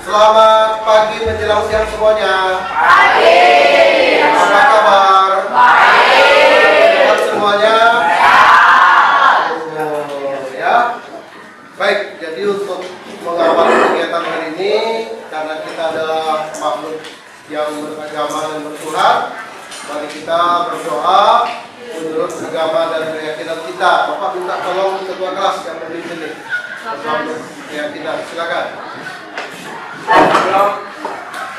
Selamat pagi menjelang siang semuanya. Pagi. Apa kabar? Baik. Sehat semuanya? Ya. Baik, jadi untuk mengawali kegiatan hari ini, karena kita adalah makhluk yang beragama dan bersurat, mari kita berdoa menurut agama dan keyakinan kita. Bapak minta tolong ketua kelas yang memimpin ini. Keyakinan, silakan. Sebelum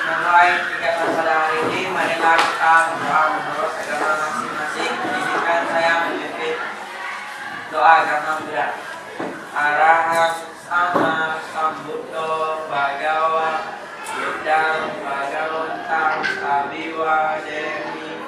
memulai kegiatan pada hari ini, marilah kita berdoa menurut agama masing-masing. Izinkan saya memimpin doa agama Buddha. Arahang sama sambuddho bhagawa yudang bhagawantang abiwa demi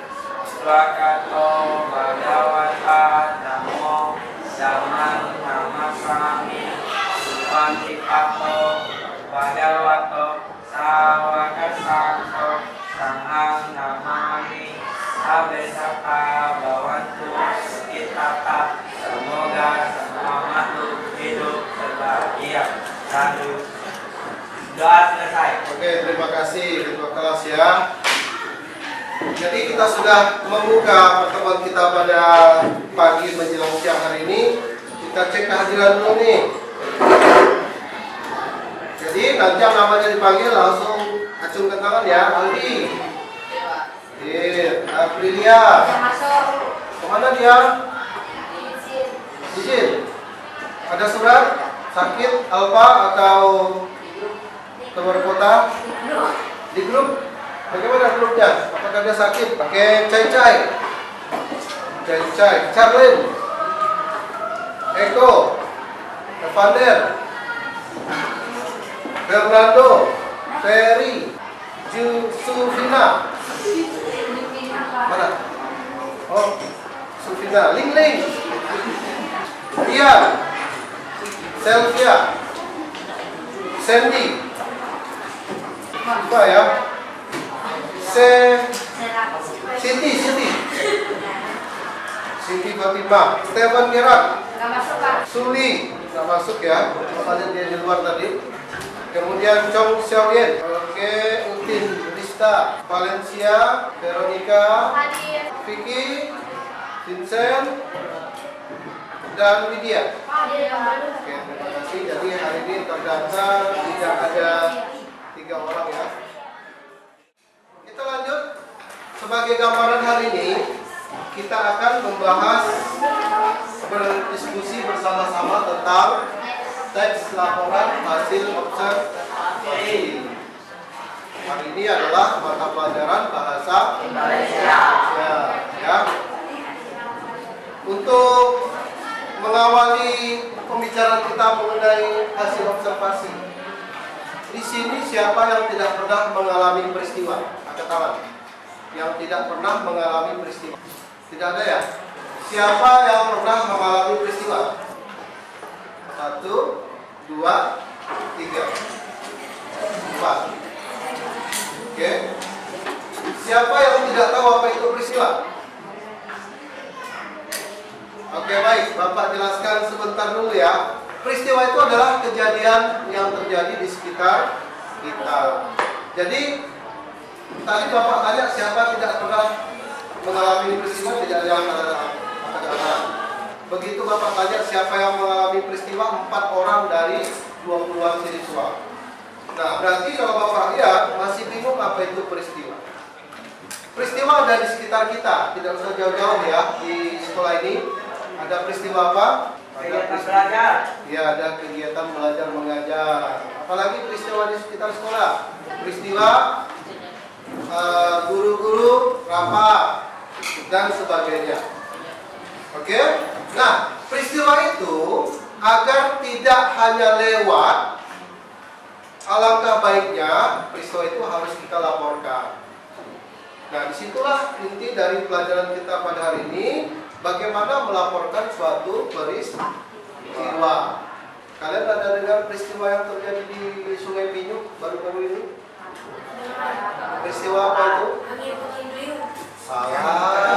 swakato bhagawata namo samang namasami supatipato bhagavato sawakasangko sanghang namami abesaka bawantu kitata semoga semua makhluk hidup berbahagia. Lalu doa selesai. Oke, terima kasih ketua kelas ya. Jadi kita sudah membuka pertemuan kita pada pagi menjelang siang hari ini. Kita cek kehadiran dulu nih. Jadi nanti yang namanya dipanggil langsung acungkan tangan ya. Aldi, Aprilia, kemana dia? Izin. Ada surat? Sakit, Alfa atau keluar kota? Di grup? Bagaimana grupnya? Apakah dia sakit? Pakai cai-cai. Charlene, Eko, Evander, Fernando, Ferry, Sufina. Mana? Oh, Sufina, Ling, Ian, Selvia, Sandy, apa ya? Siti Fatimah, Stefan Gerak, Suli, nggak masuk ya, makanya dia di luar tadi. Kemudian Chong Xiaoyan, oke, Utin, Rista, Valencia, Veronica, Vicky, Vincent, dan Lydia. Oke, terima kasih. Jadi hari ini terdata tidak ada 3 orang ya. Kita lanjut. Sebagai gambaran hari ini, kita akan membahas, berdiskusi bersama-sama tentang teks laporan hasil observasi. Hari ini adalah mata pelajaran bahasa Indonesia. Ya. Untuk mengawali pembicaraan kita mengenai hasil observasi, di sini siapa yang tidak pernah mengalami peristiwa? Angkat tangan. Yang tidak pernah mengalami peristiwa. Tidak ada ya? Siapa yang pernah mengalami peristiwa? 1, 2, 3, 4. Oke. Siapa yang tidak tahu apa itu peristiwa? Oke, baik. Bapak jelaskan sebentar dulu ya. Peristiwa itu adalah kejadian yang terjadi di sekitar kita. Jadi tadi Bapak tanya siapa tidak pernah mengalami peristiwa, tidak ada yang kata-kata. Begitu Bapak tanya siapa yang mengalami peristiwa, 4 orang dari 20-an siswa. Nah, berarti kalau Bapak lihat masih bingung apa itu peristiwa. Peristiwa ada di sekitar kita, tidak usah jauh-jauh ya. Di sekolah ini ada peristiwa apa? Kegiatan belajar. Ya, ada kegiatan belajar mengajar. Apalagi peristiwa di sekitar sekolah. Peristiwa guru-guru rapat dan sebagainya. Oke? Nah, peristiwa itu agar tidak hanya lewat, alangkah baiknya peristiwa itu harus kita laporkan. Nah, disitulah inti dari pelajaran kita pada hari ini, bagaimana melaporkan suatu peristiwa. Kalian ada dengar peristiwa yang terjadi di Sungai Pinyuk baru-baru ini? Peristiwa apa itu? Salah.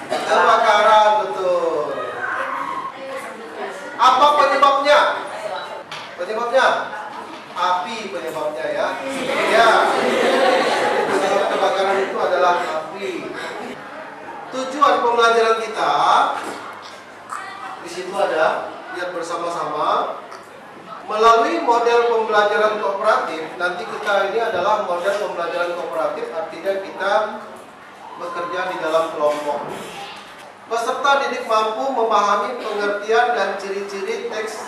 Kebakaran, betul. Apa penyebabnya? Penyebabnya adalah api. Tujuan pembelajaran kita di situ ada, lihat bersama-sama. Melalui model pembelajaran kooperatif, nanti kita ini adalah model pembelajaran kooperatif, artinya kita bekerja di dalam kelompok. Peserta didik mampu memahami pengertian dan ciri-ciri teks,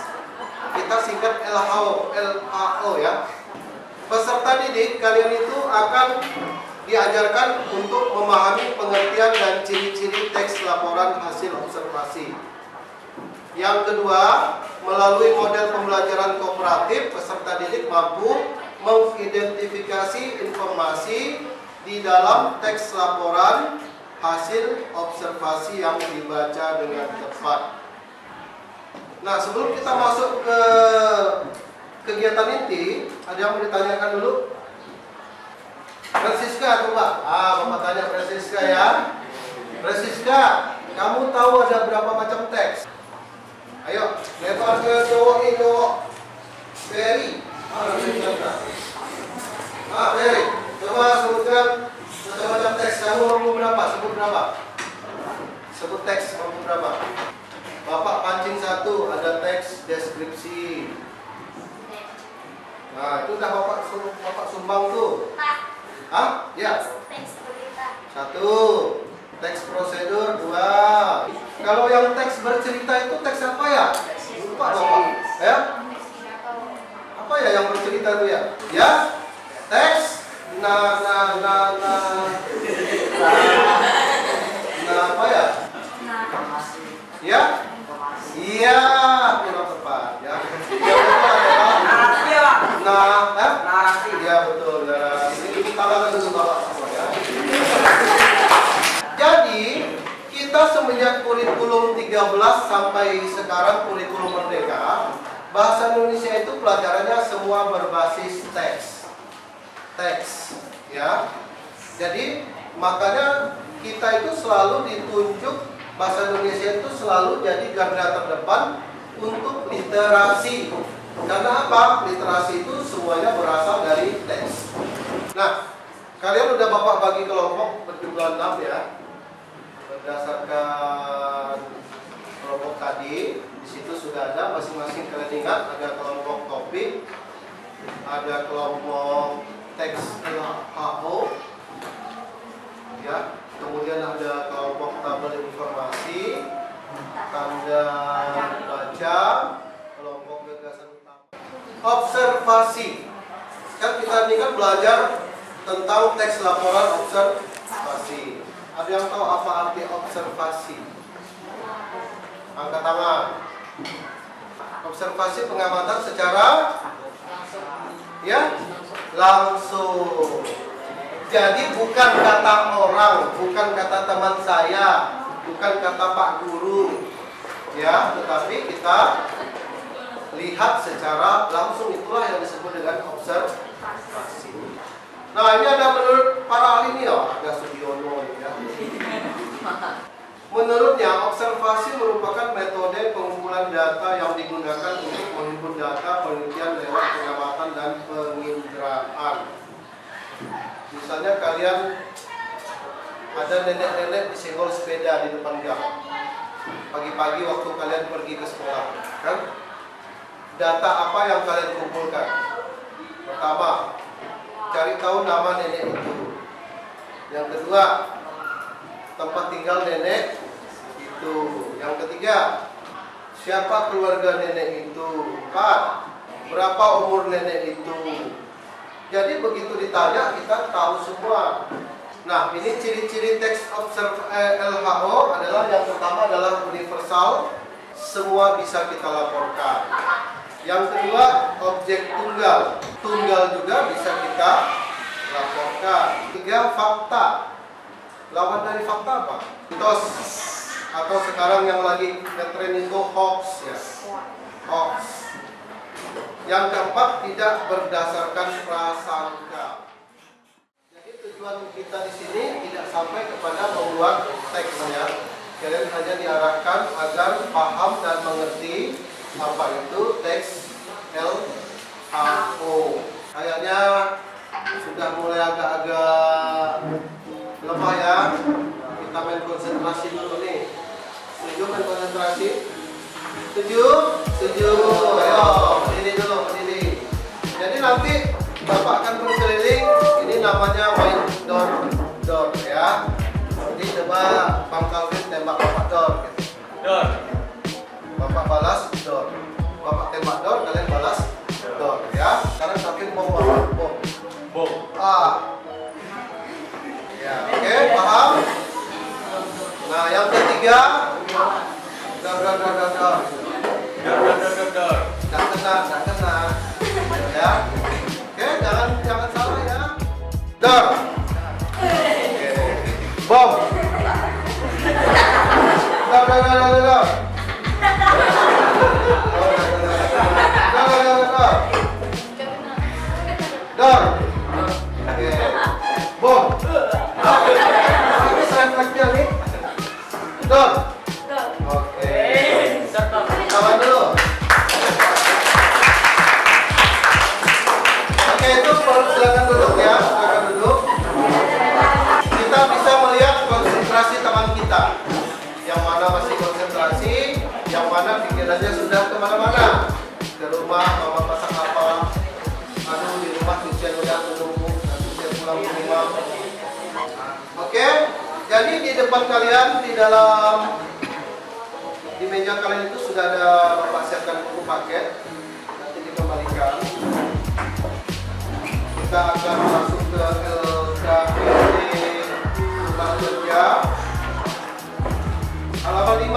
kita singkat LHO ya. Peserta didik kalian itu akan diajarkan untuk memahami pengertian dan ciri-ciri teks laporan hasil observasi. Yang kedua, melalui model pembelajaran kooperatif, peserta didik mampu mengidentifikasi informasi di dalam teks laporan hasil observasi yang dibaca dengan tepat. Nah, sebelum kita masuk ke kegiatan inti, ada yang mau ditanyakan dulu? Francisca, coba. Bapak tanya Francisca ya. Francisca, kamu tahu ada berapa macam teks? Ayo, lebar ke cowok ini, cowok. Ferry. Ferry. Coba sebutkan macam teks. Kamu mampu berapa? Sebut berapa? Sebut teks mampu berapa? Bapak pancing satu, ada teks deskripsi. Nah, itu udah bapak sumbang tuh. Hah? Ya. Teks berita. Satu. Teks prosedur 2. Kalau yang teks bercerita itu teks apa ya? Lupa Bapak. Ya? Apa ya yang bercerita itu ya? Ya? Teks nah apa ya? Ya? Iya, kurang tepat ya. Yang kedua adalah Narasi ya, Pak. narasi. Ya betul. Ini tangan dulu Bapak semua ya. Jadi, kita semenjak kurikulum 13 sampai sekarang kurikulum merdeka, bahasa Indonesia itu pelajarannya semua berbasis teks. Teks, ya. Jadi, makanya kita itu selalu ditunjuk, bahasa Indonesia itu selalu jadi garda terdepan untuk literasi. Karena apa? Literasi itu semuanya berasal dari teks. Nah, kalian udah Bapak bagi kelompok berjumlah 6 ya. Berdasarkan kelompok tadi, di situ sudah ada masing-masing kalian ingat, ada kelompok topik, ada kelompok teks LHO, ya, kemudian ada kelompok tabel informasi, tanda baca, kelompok gagasan utama. Observasi, kan kita ini kan belajar tentang teks laporan observasi. Ada yang tahu apa arti observasi? Angkat tangan. Observasi pengamatan secara ya langsung. Jadi bukan kata orang, bukan kata teman saya, bukan kata Pak Guru, ya, tetapi kita lihat secara langsung, itulah yang disebut dengan observasi. Nah, ini ada menurut para ahli ini ada Sugiono ya. Menurutnya, observasi merupakan metode pengumpulan data yang digunakan untuk menghimpun data penelitian lewat pengamatan dan penginderaan. Misalnya kalian ada nenek-nenek disenggol sepeda di depan gang. Pagi-pagi waktu kalian pergi ke sekolah, kan? Data apa yang kalian kumpulkan? Pertama, cari tahu nama nenek itu. Yang kedua, tempat tinggal nenek itu. Yang ketiga, siapa keluarga nenek itu. 4, berapa umur nenek itu. Jadi begitu ditanya kita tahu semua. Nah, ini ciri-ciri teks LHO adalah yang pertama adalah universal, semua bisa kita laporkan. Yang kedua, objek tunggal. Tunggal juga bisa kita laporkan. 3, fakta. Lawan dari fakta apa? Mitos. Atau sekarang yang lagi ngetren itu hoax ya. Hoax. Yang keempat, tidak berdasarkan prasangka. Jadi tujuan kita di sini tidak sampai kepada membuat teks ya. Kalian hanya diarahkan agar paham dan mengerti apa itu teks LHO. Kayaknya sudah mulai agak-agak panasin dulu nih. Setuju kan konsentrasi? Setuju? Setuju. Ayo, berdiri dulu, berdiri. Jadi nanti Bapak akan berkeliling. Ini namanya main door ya. Nanti coba Bang Calvin tembak Bapak door. Dor. Bapak balas door. Bapak tembak door, kalian balas door ya. Sekarang Calvin mau Bapak bom. Bom. Ya, oke, paham? Nah, yang ketiga, door. Dor. Nggak kena, ya. Oke, jangan salah ya. Door. Oke. Bom. Door. Door. Oke. Bom. Ini refleksnya nih. Door. Oke. Kawan dulu. Oke, itu silakan duduk ya, silakan duduk. Kita bisa melihat konsentrasi tangan kita. Yang mana masih konsentrasi, yang mana pikirannya sudah kemana-mana. Ke rumah, mama pasang apa? Di rumah cucian udah menunggu, cucian pulang ke rumah. Oke, jadi di depan kalian di meja kalian itu sudah ada Bapak siapkan buku paket. Nanti dikembalikan. Kita akan masuk ke LKPD Rumah Kerja halaman 5.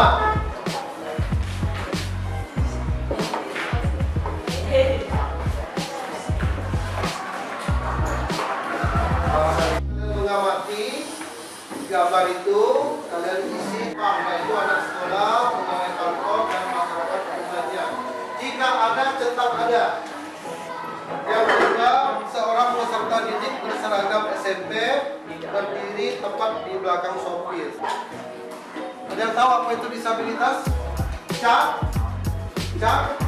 Mengamati gambar itu, kalian isi yaitu anak sekolah, pegawai kantor, dan masyarakat umumnya. Jika ada, cetak ada. Yang kedua, seorang peserta didik berseragam SMP berdiri tepat di belakang sopir. Ada yang tahu apa itu disabilitas? Cacat.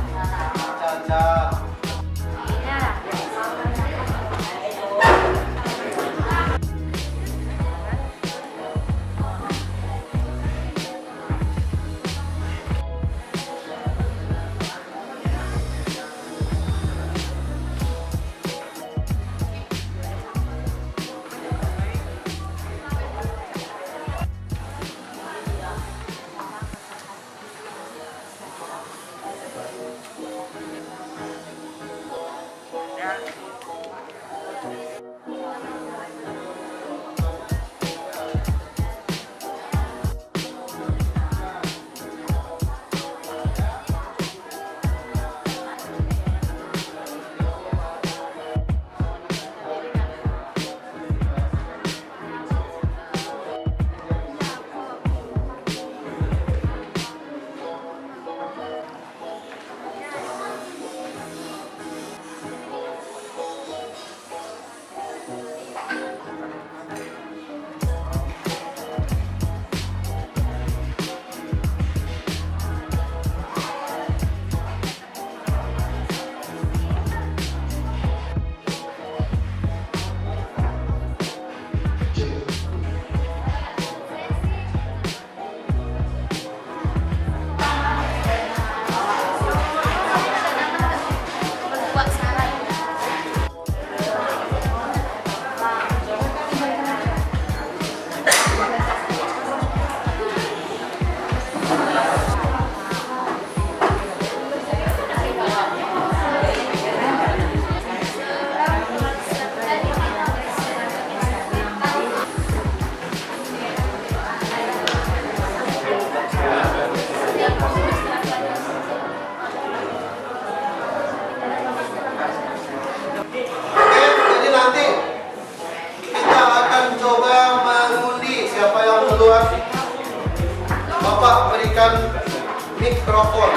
mikrofon.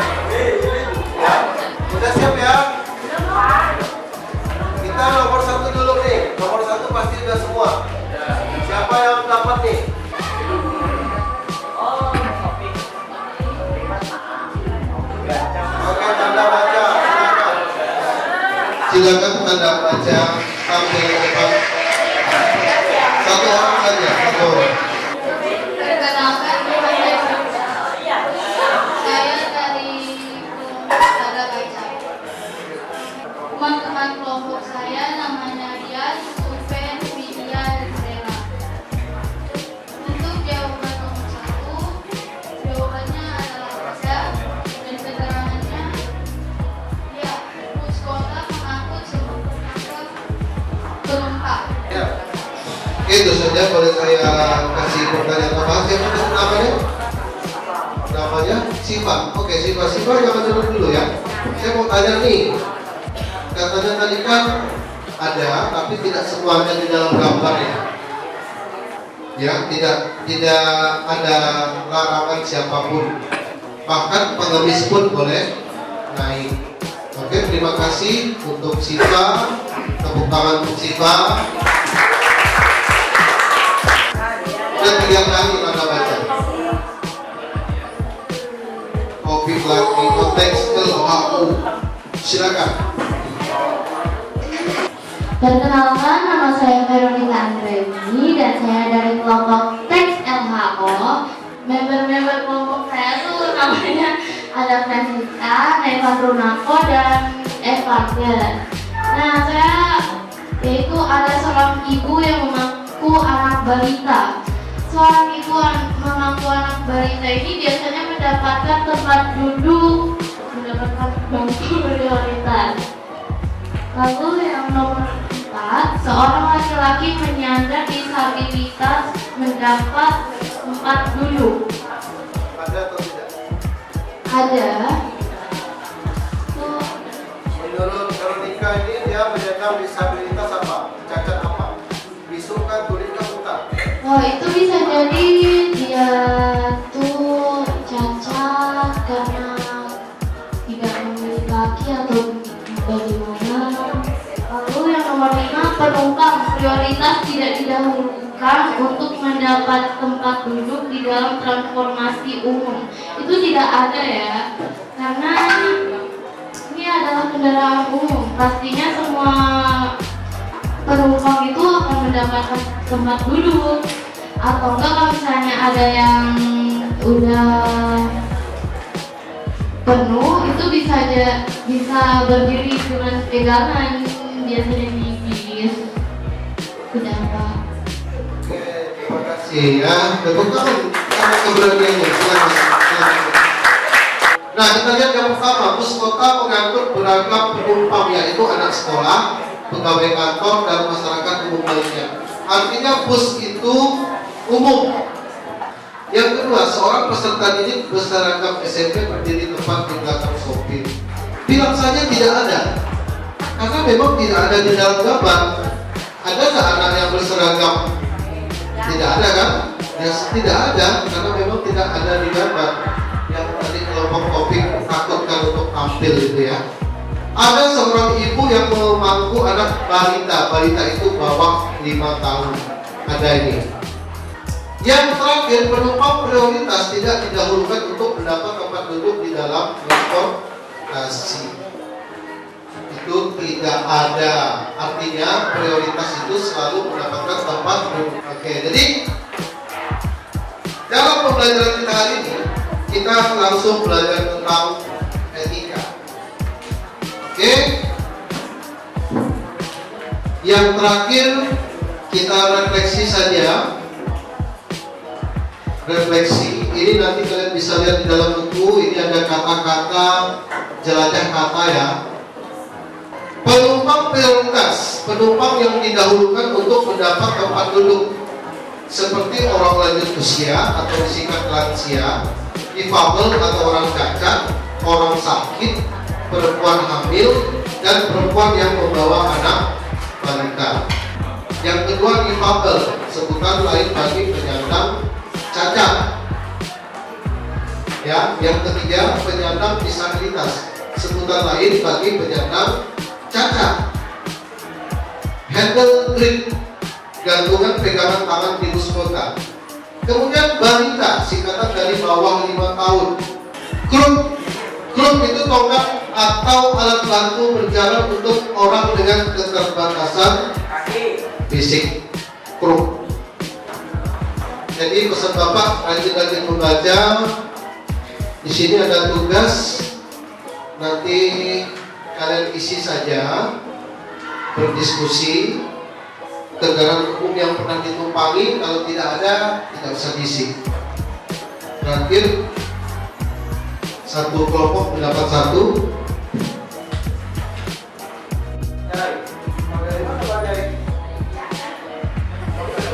Ya, udah siap ya? Kita nomor 1 dulu nih. Nomor 1 pasti udah semua. Siapa yang dapat nih? Oke, tanda baca. Silakan tanda baca sampai depan. Satu orang saja. Satu orang. kasih pertanyaan tambahan. Siapa namanya? Namanya Siva. Oke, Siva jangan dulu ya. Saya mau tanya nih, katanya tadi kan ada, tapi tidak semuanya di dalam gambar ya. Ya, tidak ada larangan siapapun. Bahkan pengemis pun boleh naik. Oke, terima kasih untuk Siva. Tepuk tangan untuk Siva. Dan 3 kali Anda baca. Topik lagi konteks LHU. Silakan. Perkenalkan, nama saya Veronica Andreni dan saya dari kelompok Teks LHO. Member-member kelompok saya tuh namanya ada Francesca, Neva Brunako, dan Evander. Nah, saya yaitu ada seorang ibu yang mengaku anak balita. Seorang ibu mengaku anak balita ini biasanya mendapatkan tempat duduk, mendapatkan bangku prioritas. Lalu yang nomor 4, seorang laki-laki penyandang disabilitas mendapat tempat duduk. Ada atau tidak? Ada. Menurut Veronica ini dia penyandang disabilitas apa? Cacat apa? Bisu kan, tuli kan, buta? Oh, itu bisa jadi dia tuh cacat karena tidak memiliki kaki atau bagaimana. Lalu yang nomor 5, penumpang prioritas tidak didahulukan untuk mendapat tempat duduk di dalam transportasi umum. Itu tidak ada ya, karena ini adalah kendaraan umum. Pastinya semua penumpang itu akan mendapatkan tempat duduk. Atau enggak kalau misalnya ada yang udah penuh, itu bisa berdiri dengan pegangan, biasanya di bis. Kenapa? Oke, terima kasih ya. Tepuk tangan karena keberaniannya. Silakan. Nah, kita lihat yang pertama, bus kota mengangkut beragam penumpang, yaitu anak sekolah, pegawai kantor, dan masyarakat umum lainnya. Artinya bus itu umum. Yang kedua, seorang peserta didik berseragam SMP berdiri tepat di belakang sopir. Bilang saja tidak ada, karena memang tidak ada di dalam gambar. Ada nggak anak yang berseragam? Tidak ada kan? Ya, tidak ada, karena memang tidak ada di gambar. Yang tadi kelompok topik takutkan untuk tampil itu ya. Ada seorang ibu yang memangku anak balita. Balita itu bawah 5 tahun. Ada ini. Yang terakhir, penumpang prioritas tidak didahulukan untuk mendapat tempat duduk di dalam transportasi. Itu tidak ada. Artinya prioritas itu selalu mendapatkan tempat duduk. Oke, jadi dalam pembelajaran kita hari ini, kita langsung belajar tentang etika. Oke. Yang terakhir, kita refleksi saja. Refleksi ini nanti kalian bisa lihat di dalam buku. Ini ada kata-kata, jelajah kata ya. Penumpang prioritas, penumpang yang didahulukan untuk mendapat tempat duduk, seperti orang lanjut usia atau disingkat lansia, difabel atau orang cacat, orang sakit, perempuan hamil, dan perempuan yang membawa anak balita. Yang kedua, difabel, sebutan lain bagi penyandang cacat. Ya, yang ketiga, penyandang disabilitas, sebutan lain bagi penyandang cacat. Handle grip, gantungan pegangan tangan di bus kota. Kemudian balita, singkatan dari bawah 5 tahun. Kruk itu tongkat atau alat bantu berjalan untuk orang dengan keterbatasan fisik. Kruk. Jadi pesan Bapak, rajin-rajin membaca. Di sini ada tugas, nanti kalian isi saja, berdiskusi. Kendaraan umum yang pernah ditumpangi, kalau tidak ada, tidak usah diisi. Terakhir, satu kelompok mendapat 1. Dari mana Pak Jai?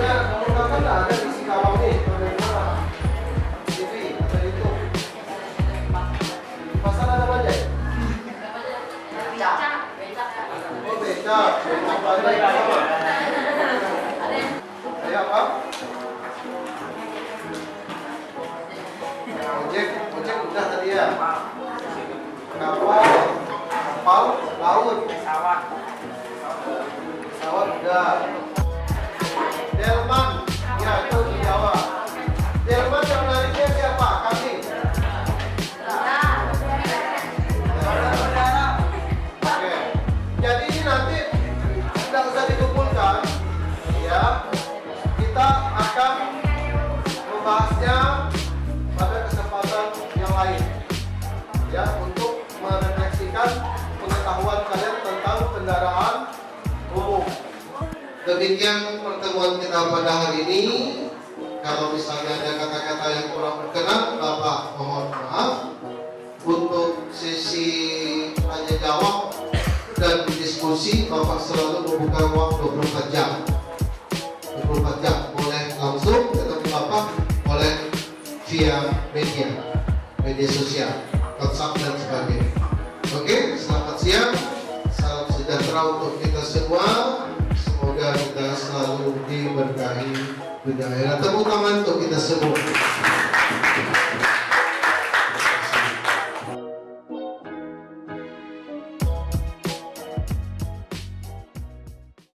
Kamu kan ada di sini. Siap. Saya apa? Ojek udah tadi ya. Kapal, laut. Pesawat udah. Delman, ya itu dijawab. Delman yang menariknya siapa? Kambing. Oke. Jadi ini nanti tidak usah dikumpulkan, ya. Kita akan membahasnya pada kesempatan yang lain, ya, untuk merefleksikan pengetahuan kalian tentang kendaraan umum. Demikian pertemuan kita pada hari ini. Kalau misalnya ada kata-kata yang kurang berkenan, Bapak mohon maaf. Untuk sesi tanya jawab dan diskusi, Bapak selalu membuka waktu 24 jam. 24 jam, boleh langsung ketemu Bapak, boleh via media sosial, WhatsApp dan sebagainya. Oke, selamat siang, salam sejahtera untuk kita semua. Semoga kita selalu diberkahi dunia akhirat. Tepuk tangan untuk kita semua.